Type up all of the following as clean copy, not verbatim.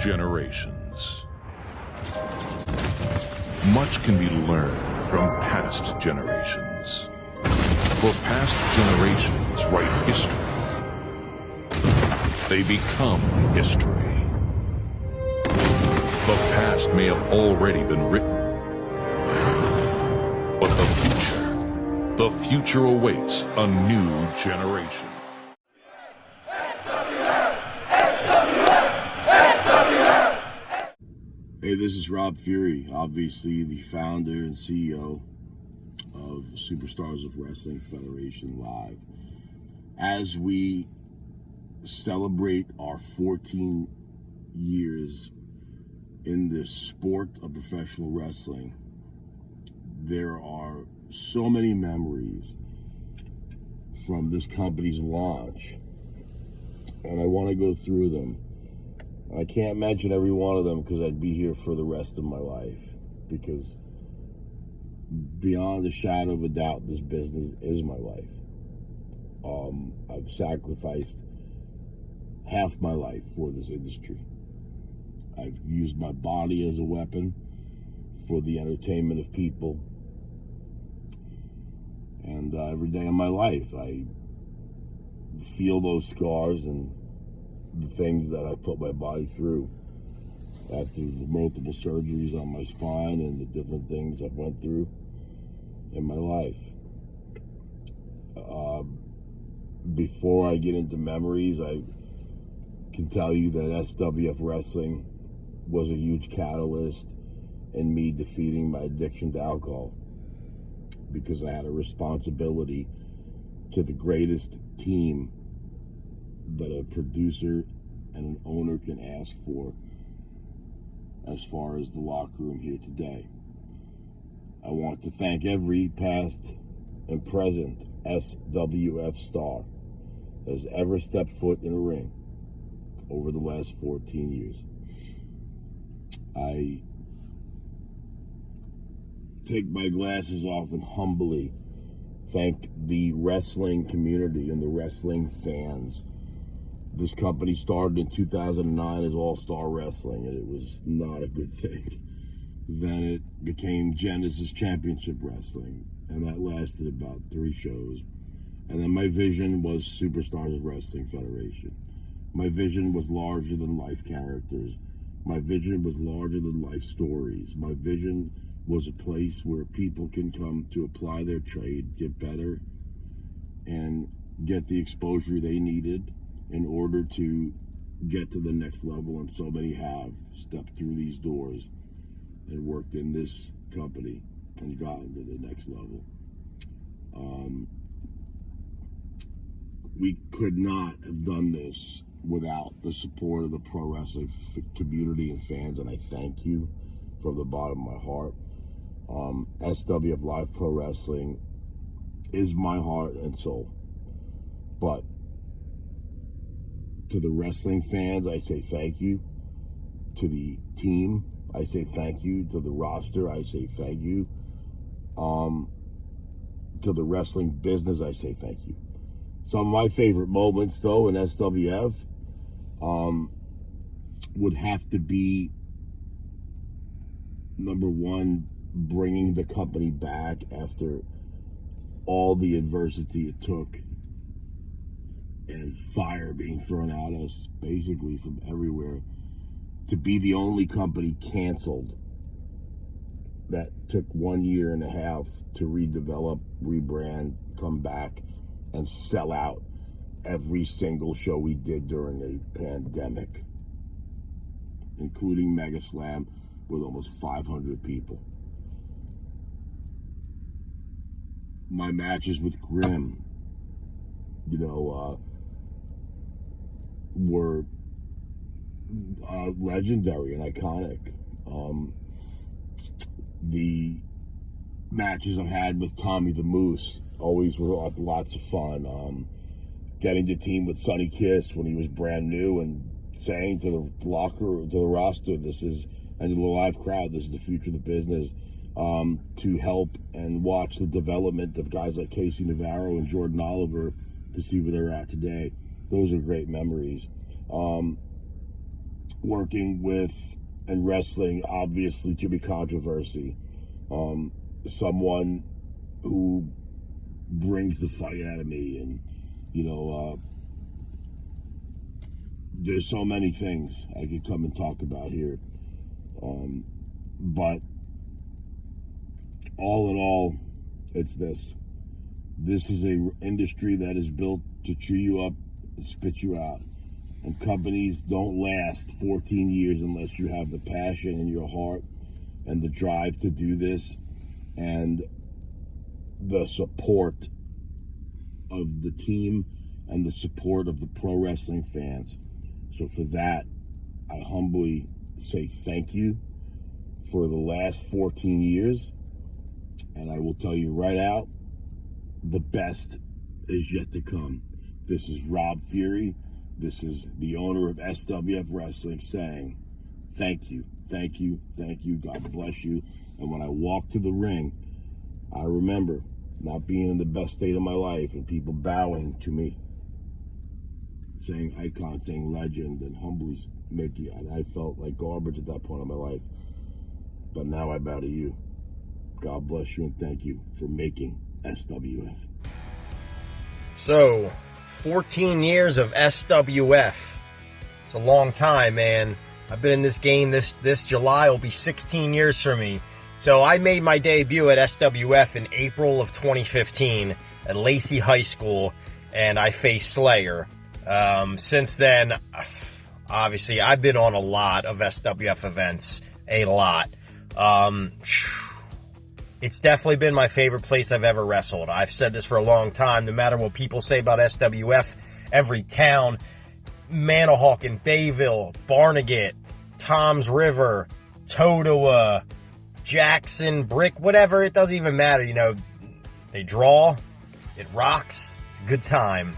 Generations. Much can be learned from past generations. For past generations write history. They become history. The past may have already been written, but the future awaits a new generation. Hey, this is Rob Fury, obviously the founder and CEO of Superstars of Wrestling Federation Live. As we celebrate our 14 years in the sport of professional wrestling, there are so many memories from this company's launch, and I want to go through them. I can't mention every one of them because I'd be here for the rest of my life, because beyond a shadow of a doubt, this business is my life. I've sacrificed half my life for this industry. I've used my body as a weapon for the entertainment of people. And every day of my life, I feel those scars and the things that I put my body through after the multiple surgeries on my spine and the different things I've went through in my life. Before I get into memories, I can tell you that SWF Wrestling was a huge catalyst in me defeating my addiction to alcohol, because I had a responsibility to the greatest team that a producer and an owner can ask for as far as the locker room here today. I want to thank every past and present SWF star that has ever stepped foot in a ring over the last 14 years. I take my glasses off and humbly thank the wrestling community and the wrestling fans. This company started in 2009 as All-Star Wrestling, and it was not a good thing. Then it became Genesis Championship Wrestling, and that lasted about 3 shows. And then my vision was Superstars of Wrestling Federation. My vision was larger than life characters. My vision was larger than life stories. My vision was a place where people can come to apply their trade, get better, and get the exposure they needed in order to get to the next level. And so many have stepped through these doors and worked in this company and gotten to the next level. We could not have done this without the support of the pro wrestling community and fans, and I thank you from the bottom of my heart. SWF Live Pro Wrestling is my heart and soul. But to the wrestling fans, I say thank you. To the team, I say thank you. To the roster, I say thank you. To the wrestling business, I say thank you. Some of my favorite moments, though, in SWF would have to be, number one, bringing the company back after all the adversity it took and fire being thrown at us basically from everywhere, to be the only company canceled that took 1.5 years to redevelop, rebrand, come back, and sell out every single show we did during the pandemic, including Mega Slam with almost 500 people. My matches with Grimm, were legendary and iconic. The matches I had with Tommy the Moose always were lots of fun. Getting to team with Sonny Kiss when he was brand new and saying to the roster, and to the live crowd, this is the future of the business. To help and watch the development of guys like Casey Navarro and Jordan Oliver to see where they're at today. Those are great memories. working with and wrestling, obviously, to be controversy. Someone who brings the fight out of me, and there's so many things I could come and talk about here, but all in all, it's this is a industry that is built to chew you up and spit you out, and companies don't last 14 years unless you have the passion in your heart and the drive to do this and the support of the team and the support of the pro wrestling fans. So for that, I humbly say thank you for the last 14 years. And I will tell you right out, the best is yet to come. This is Rob Fury. This is the owner of SWF Wrestling saying, thank you, thank you, thank you. God bless you. And when I walk to the ring, I remember not being in the best state of my life and people bowing to me, saying icon, saying legend, and humbly Mickey. And I felt like garbage at that point in my life. But now I bow to you. God bless you and thank you for making SWF. So, 14 years of SWF. It's a long time, man. I've been in this game. This July will be 16 years for me. So I made my debut at SWF in April of 2015 at Lacey High School, and I faced Slayer. Since then, obviously, I've been on a lot of SWF events. A lot. It's definitely been my favorite place I've ever wrestled. I've said this for a long time. No matter what people say about SWF, every town, Manahawkin, Bayville, Barnegat, Toms River, Totowa, Jackson, Brick, whatever, it doesn't even matter. They draw, it rocks, it's a good time.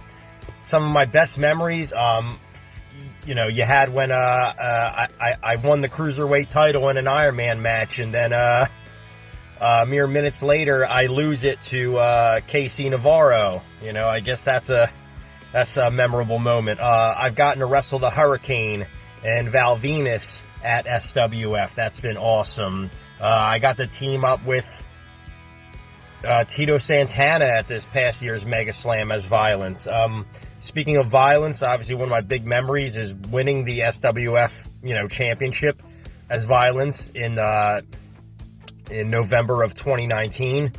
Some of my best memories, you had when I won the Cruiserweight title in an Iron Man match, and then mere minutes later, I lose it to Casey Navarro. I guess that's a memorable moment. I've gotten to wrestle the Hurricane and Val Venus at SWF. That's been awesome. I got to team up with Tito Santana at this past year's Mega Slam as Violence. Speaking of Violence, obviously one of my big memories is winning the SWF, championship as Violence in November of 2019.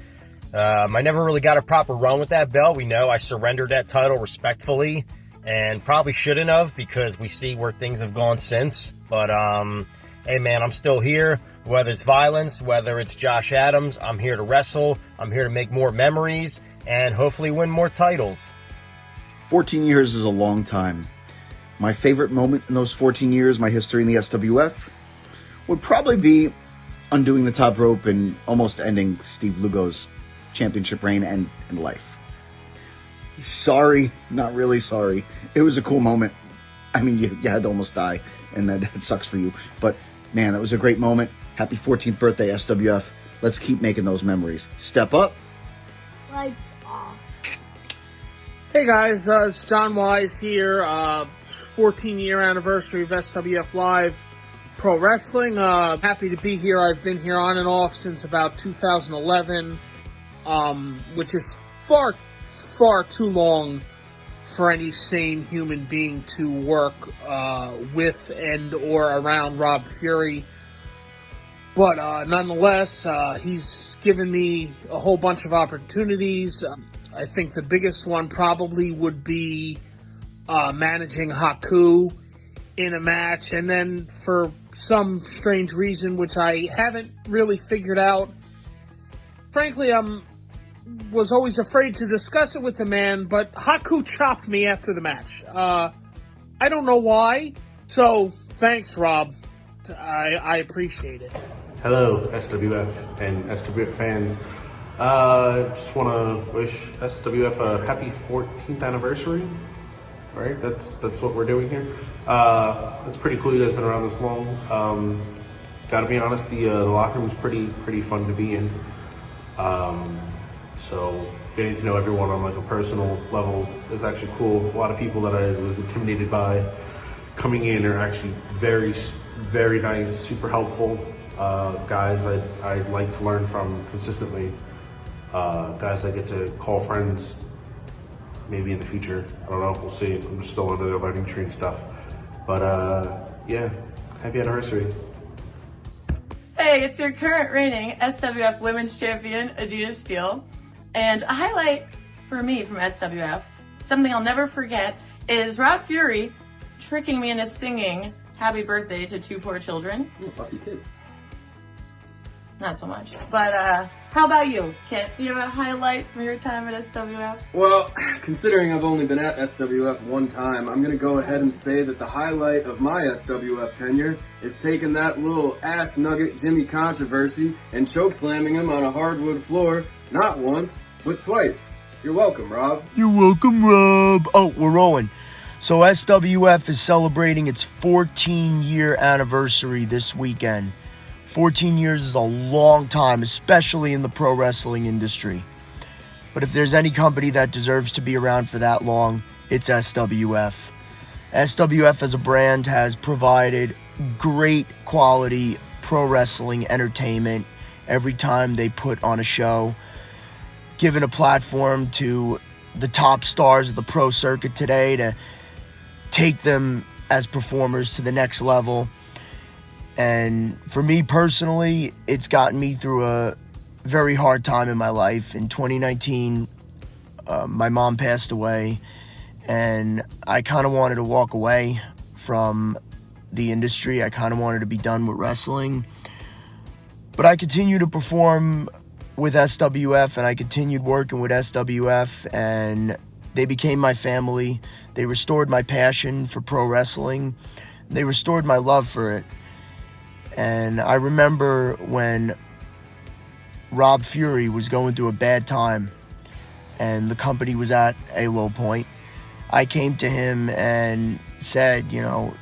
I never really got a proper run with that belt. We know I surrendered that title respectfully and probably shouldn't have, because we see where things have gone since. But, hey man, I'm still here. Whether it's Violence, whether it's Josh Adams, I'm here to wrestle. I'm here to make more memories and hopefully win more titles. 14 years is a long time. My favorite moment in those 14 years, my history in the SWF, would probably be undoing the top rope and almost ending Steve Lugo's championship reign and life. Sorry, not really sorry. It was a cool moment. I mean, you had to almost die, and that sucks for you. But, man, that was a great moment. Happy 14th birthday, SWF. Let's keep making those memories. Step up. Lights off. Hey guys, it's John Wise here. 14-year anniversary of SWF Live Pro Wrestling. Happy to be here. I've been here on and off since about 2011, which is far, far too long for any sane human being to work with and or around Rob Fury. But nonetheless, he's given me a whole bunch of opportunities. I think the biggest one probably would be managing Haku in a match. And then for some strange reason, which I haven't really figured out, frankly, was always afraid to discuss it with the man, but Haku chopped me after the match. I don't know why. So, thanks, Rob. I appreciate it. Hello, SWF and SWF fans. Just want to wish SWF a happy 14th anniversary. Right, that's what we're doing here. It's pretty cool. You guys been around this long. Gotta be honest, the locker room's pretty fun to be in. So getting to know everyone on like a personal level is actually cool. A lot of people that I was intimidated by coming in are actually very, very nice, super helpful guys I'd like to learn from consistently. Guys I get to call friends maybe in the future. I don't know, we'll see. I'm just still under their learning tree and stuff. But yeah, happy anniversary. Hey, it's your current reigning SWF Women's Champion, Adidas Steel. And a highlight for me from SWF, something I'll never forget, is Rob Fury tricking me into singing Happy Birthday to Two Poor Children. Lucky kids. Not so much. But how about you, Kit? Do you have a highlight from your time at SWF? Well, considering I've only been at SWF one time, I'm going to go ahead and say that the highlight of my SWF tenure is taking that little ass nugget Jimmy Controversy and chokeslamming him on a hardwood floor, not once, but twice. You're welcome, Rob. You're welcome, Rob. Oh, we're rolling. So SWF is celebrating its 14-year anniversary this weekend. 14 years is a long time, especially in the pro wrestling industry. But if there's any company that deserves to be around for that long, it's SWF. SWF as a brand has provided great quality pro wrestling entertainment every time they put on a show, given a platform to the top stars of the pro circuit today to take them as performers to the next level. And for me personally, it's gotten me through a very hard time in my life. In 2019, my mom passed away, and I kind of wanted to walk away from the industry. I kind of wanted to be done with wrestling. But I continued to perform with SWF, and I continued working with SWF, and they became my family. They restored my passion for pro wrestling. They restored my love for it. And I remember when Rob Fury was going through a bad time and the company was at a low point, I came to him and said, you know,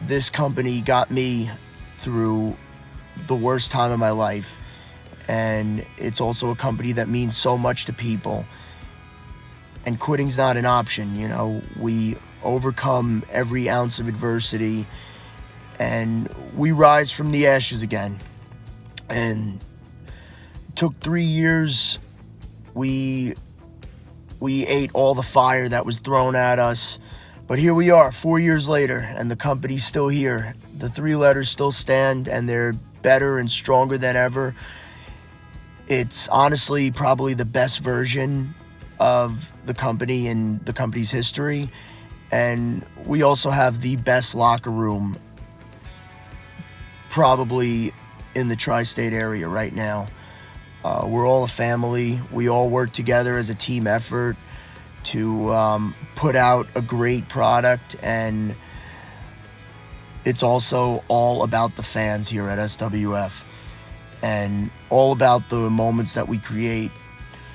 this company got me through the worst time of my life. And it's also a company that means so much to people. And quitting's not an option, you know. We overcome every ounce of adversity and we rise from the ashes again. And it took 3 years. We ate all the fire that was thrown at us. But here we are, 4 years later, and the company's still here. The 3 letters still stand, and they're better and stronger than ever. It's honestly probably the best version of the company in the company's history. And we also have the best locker room probably in the tri-state area right now. We're all a family. We all work together as a team effort to put out a great product, and it's also all about the fans here at SWF and all about the moments that we create.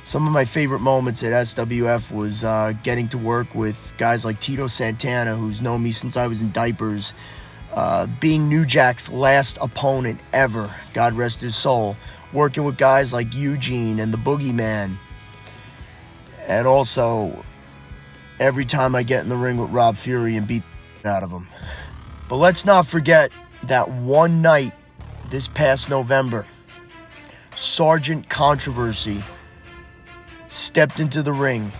Some of my favorite moments at SWF was getting to work with guys like Tito Santana, who's known me since I was in diapers, being New Jack's last opponent ever, God rest his soul, working with guys like Eugene and the Boogeyman. And also, every time I get in the ring with Rob Fury and beat the out of him. But let's not forget that one night this past November, Sergeant Controversy stepped into the ring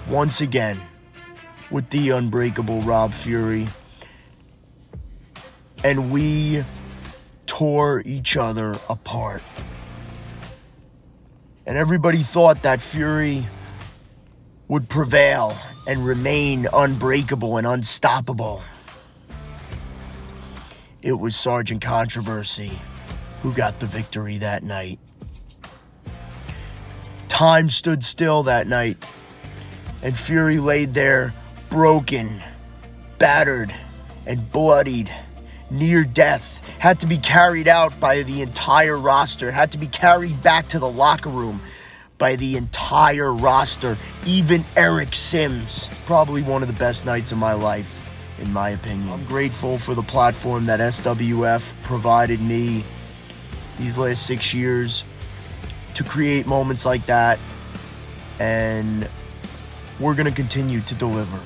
once again with the unbreakable Rob Fury. And we tore each other apart. And everybody thought that Fury would prevail and remain unbreakable and unstoppable. It was Sergeant Controversy who got the victory that night. Time stood still that night, and Fury laid there broken, battered, and bloodied, near death, had to be carried out by the entire roster, had to be carried back to the locker room by the entire roster, even Eric Sims. Probably one of the best nights of my life, in my opinion. I'm grateful for the platform that SWF provided me these last 6 years to create moments like that, and we're going to continue to deliver.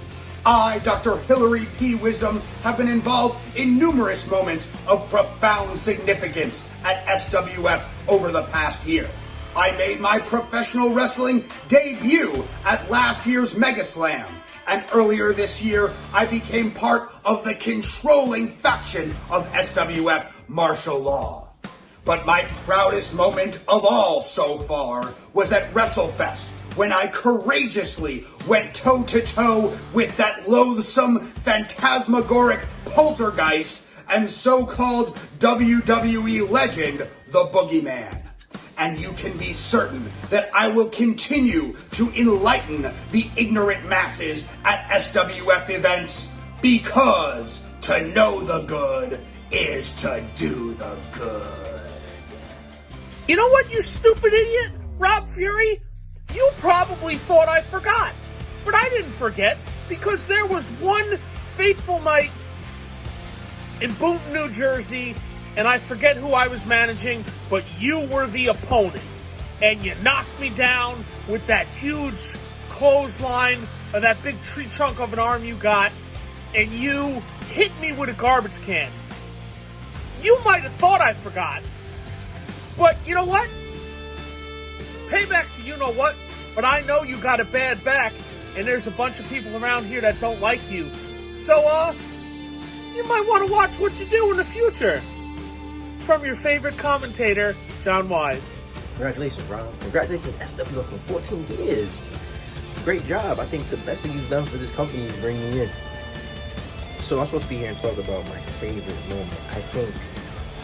I, Dr. Hillary P. Wisdom, have been involved in numerous moments of profound significance at SWF over the past year. I made my professional wrestling debut at last year's Mega Slam, and earlier this year, I became part of the controlling faction of SWF martial law. But my proudest moment of all so far was at WrestleFest, when I courageously went toe-to-toe with that loathsome, phantasmagoric poltergeist and so-called WWE legend, the Boogeyman. And you can be certain that I will continue to enlighten the ignorant masses at SWF events, because to know the good is to do the good. You know what, you stupid idiot? Rob Fury? You probably thought I forgot. But I didn't forget, because there was one fateful night in Boonton, New Jersey, and I forget who I was managing, but you were the opponent. And you knocked me down with that huge clothesline, or that big tree trunk of an arm you got, and you hit me with a garbage can. You might have thought I forgot, but you know what? Payback's you know what, but I know you got a bad back, and there's a bunch of people around here that don't like you. So, you might want to watch what you do in the future. From your favorite commentator, John Wise. Congratulations, Ron. Congratulations, SWF, for 14 years. Great job. I think the best thing you've done for this company is bringing you in. So I'm supposed to be here and talk about my favorite moment. I think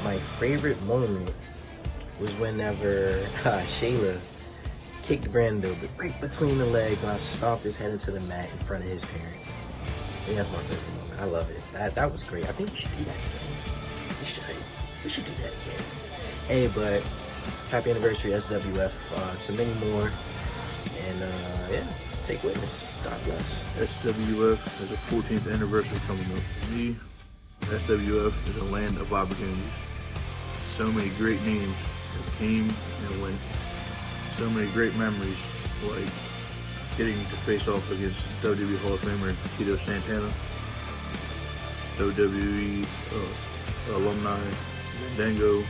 my favorite moment was whenever Shayla kicked Brando right between the legs, and I stomped his head into the mat in front of his parents. I think that's my favorite moment. I love it. That was great. I think we should do that again. We should do that again. Hey, but happy anniversary, SWF. So many more. And yeah, take witness. God bless. SWF has a 14th anniversary coming up. For me, SWF is a land of opportunities. So many great names that came and went. So many great memories, like getting to face off against WWE Hall of Famer Tito Santana, WWE alumni Dango,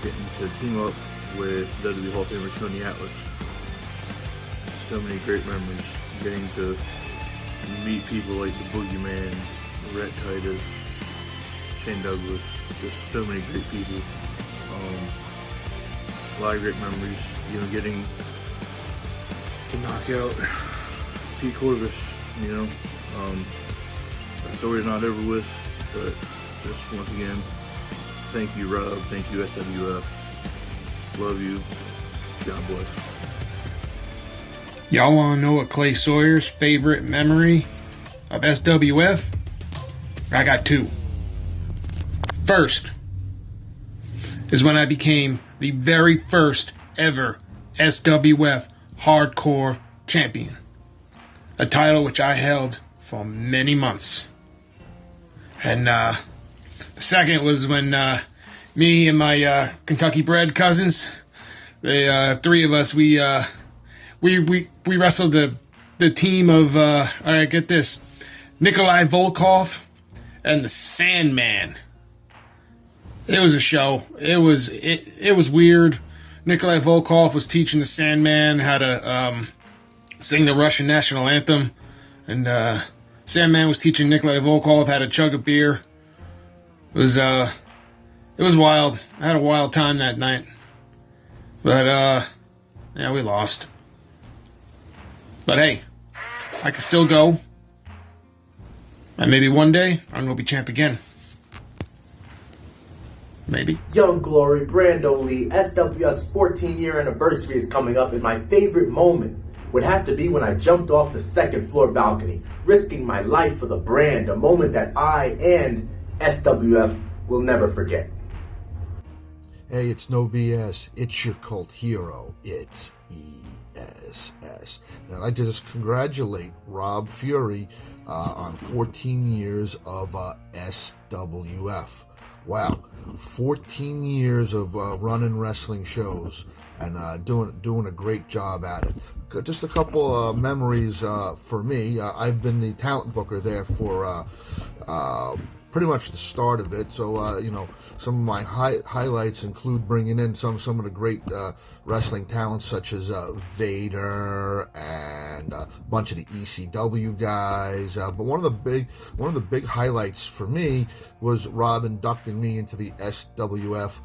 getting to team up with WWE Hall of Famer Tony Atlas. So many great memories. Getting to meet people like the Boogeyman, Rhett Titus, Shane Douglas, just so many great people. A lot of great memories. You know, getting to knock out Pete Corvus, you know. That story's not over with, but just once again, thank you, Rob. Thank you, SWF. Love you. God bless. Y'all want to know what Clay Sawyer's favorite memory of SWF? I got two. First is when I became the very first ever SWF Hardcore Champion, a title which I held for many months. And the second was when me and my Kentucky bred cousins, the three of us, we wrestled the team of all right, get this, Nikolai Volkov and the Sandman. It was a show. It was weird. Nikolai Volkov was teaching the Sandman how to sing the Russian national anthem, and Sandman was teaching Nikolai Volkov how to chug a beer. It was wild. I had a wild time that night, but yeah, we lost. But hey, I can still go. And maybe one day, I'm going to be champ again. Maybe. Young Glory, Brando Lee, SWF's 14-year anniversary is coming up, and my favorite moment would have to be when I jumped off the second floor balcony, risking my life for the brand, a moment that I and SWF will never forget. Hey, it's no BS. It's your cult hero. It's ESS. And I'd like to just congratulate Rob Fury on 14 years of SWF. Wow, 14 years of running wrestling shows and doing a great job at it. Just a couple memories for me. I've been the talent booker there for pretty much the start of it. So, some of my highlights include bringing in some of the great wrestling talents such as Vader and a bunch of the ECW guys. But one of the big highlights for me was Rob inducting me into the SWF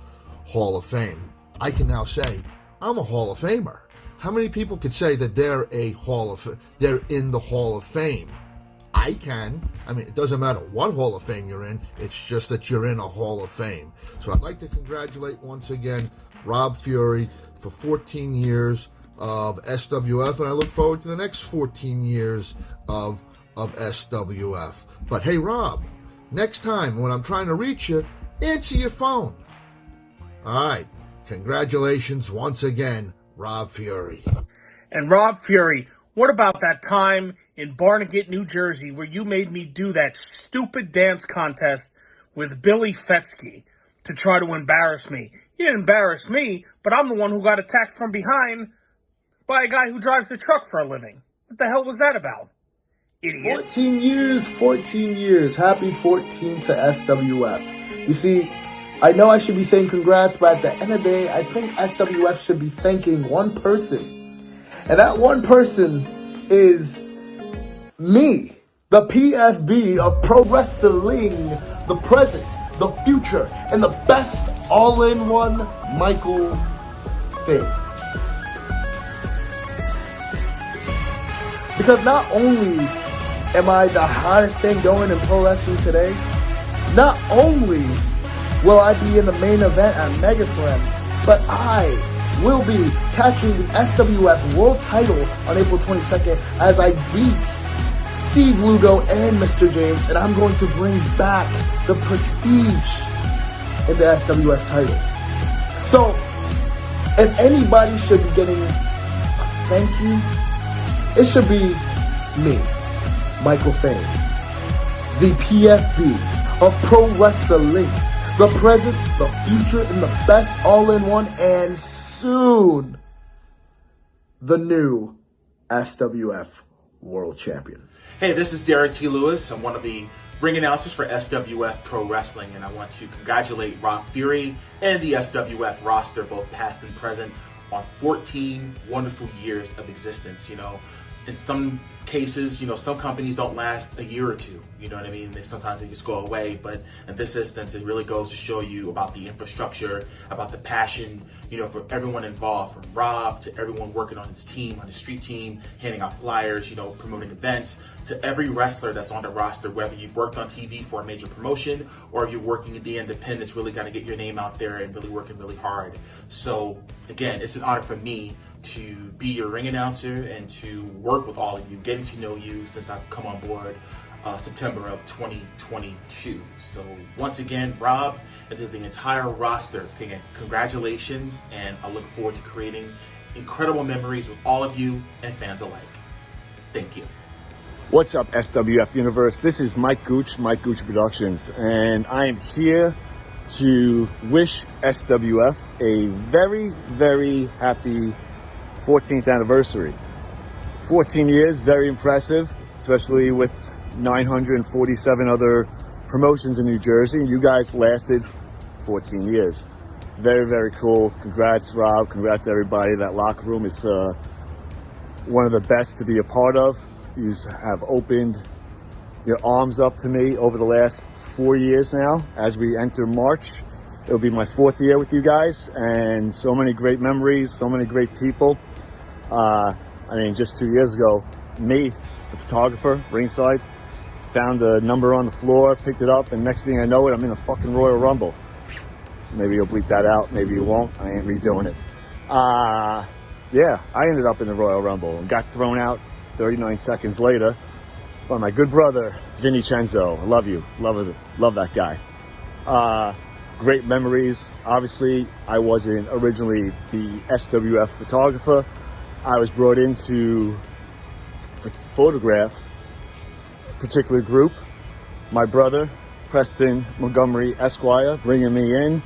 Hall of Fame. I can now say I'm a Hall of Famer. How many people could say that they're in the Hall of Fame? I can. I mean, it doesn't matter what Hall of Fame you're in. It's just that you're in a Hall of Fame. So I'd like to congratulate once again Rob Fury for 14 years of SWF, and I look forward to the next 14 years of SWF. But hey, Rob, next time when I'm trying to reach you, answer your phone. All right. Congratulations once again, Rob Fury. And Rob Fury, what about that time in Barnegat, New Jersey, where you made me do that stupid dance contest with Billy Fetsky to try to embarrass me? You didn't embarrass me, but I'm the one who got attacked from behind by a guy who drives a truck for a living. What the hell was that about? Idiot. 14 years. Happy 14 to SWF. You see, I know I should be saying congrats, but at the end of the day, I think SWF should be thanking one person. And that one person is me, the PFB of pro wrestling, the present, the future, and the best all-in-one Michael Finn. Because not only am I the hottest thing going in pro wrestling today, not only will I be in the main event at MegaSlam, but I will be catching the SWF World title on April 22nd as I beat Steve Lugo and Mr. James, and I'm going to bring back the prestige in the SWF title. So, if anybody should be getting a thank you, it should be me, Michael Fane, the PFB of pro wrestling, the present, the future, and the best all-in-one, and soon, the new SWF World Champion. Hey, this is Derek T. Lewis. I'm one of the ring announcers for SWF Pro Wrestling, and I want to congratulate Rob Fury and the SWF roster, both past and present, on 14 wonderful years of existence. In some cases, some companies don't last a year or two. You know what I mean? Sometimes they just go away. But in this instance, it really goes to show you about the infrastructure, about the passion, for everyone involved, from Rob to everyone working on his team, on his street team, handing out flyers, promoting events, to every wrestler that's on the roster, whether you've worked on TV for a major promotion or if you're working in the independents, really got to get your name out there and really working really hard. So again, it's an honor for me to be your ring announcer and to work with all of you, getting to know you since I've come on board September of 2022. So once again, Rob and to the entire roster, again, congratulations, and I look forward to creating incredible memories with all of you and fans alike. Thank you. What's up, SWF Universe? This is Mike Gooch Productions, and I am here to wish SWF a very, very happy 14th anniversary. 14 years, very impressive, especially with 947 other promotions in New Jersey. You guys lasted 14 years. Very, very cool. Congrats, Rob. Congrats, everybody. That locker room is one of the best to be a part of. You have opened your arms up to me over the last 4 years now. As we enter March, it'll be my 4th year with you guys, and so many great memories, so many great people. Just 2 years ago, me, the photographer, ringside, found a number on the floor, picked it up, and next thing I know it, I'm in the fucking Royal Rumble. Maybe you'll bleep that out, maybe you won't. I ain't redoing it. Yeah, I ended up in the Royal Rumble and got thrown out 39 seconds later by my good brother, Vincenzo. I love you. Love that guy. Great memories. Obviously, I wasn't originally the SWF photographer. I was brought in to photograph a particular group. My brother, Preston Montgomery Esquire, bringing me in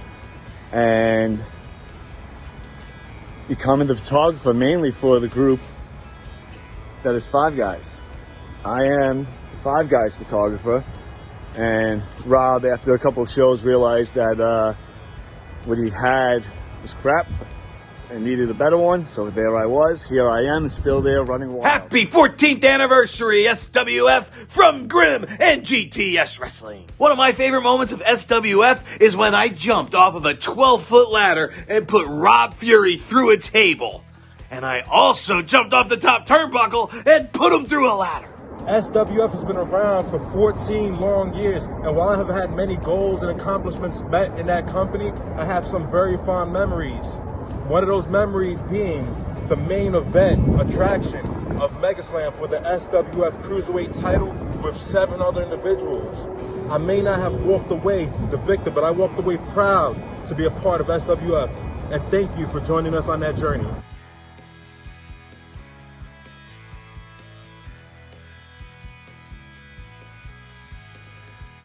and becoming the photographer mainly for the group that is Five Guys. I am Five Guys photographer, and Rob, after a couple of shows, realized that what he had was crap and needed a better one. So there I was. Here I am, still there, running wild. Happy 14th anniversary, SWF, from Grimm and GTS Wrestling. One of my favorite moments of SWF is when I jumped off of a 12-foot ladder and put Rob Fury through a table. And I also jumped off the top turnbuckle and put him through a ladder. SWF has been around for 14 long years, and while I have had many goals and accomplishments met in that company, I have some very fond memories. One of those memories being the main event attraction of MegaSlam for the SWF Cruiserweight title with 7 other individuals. I may not have walked away the victor, but I walked away proud to be a part of SWF, and thank you for joining us on that journey.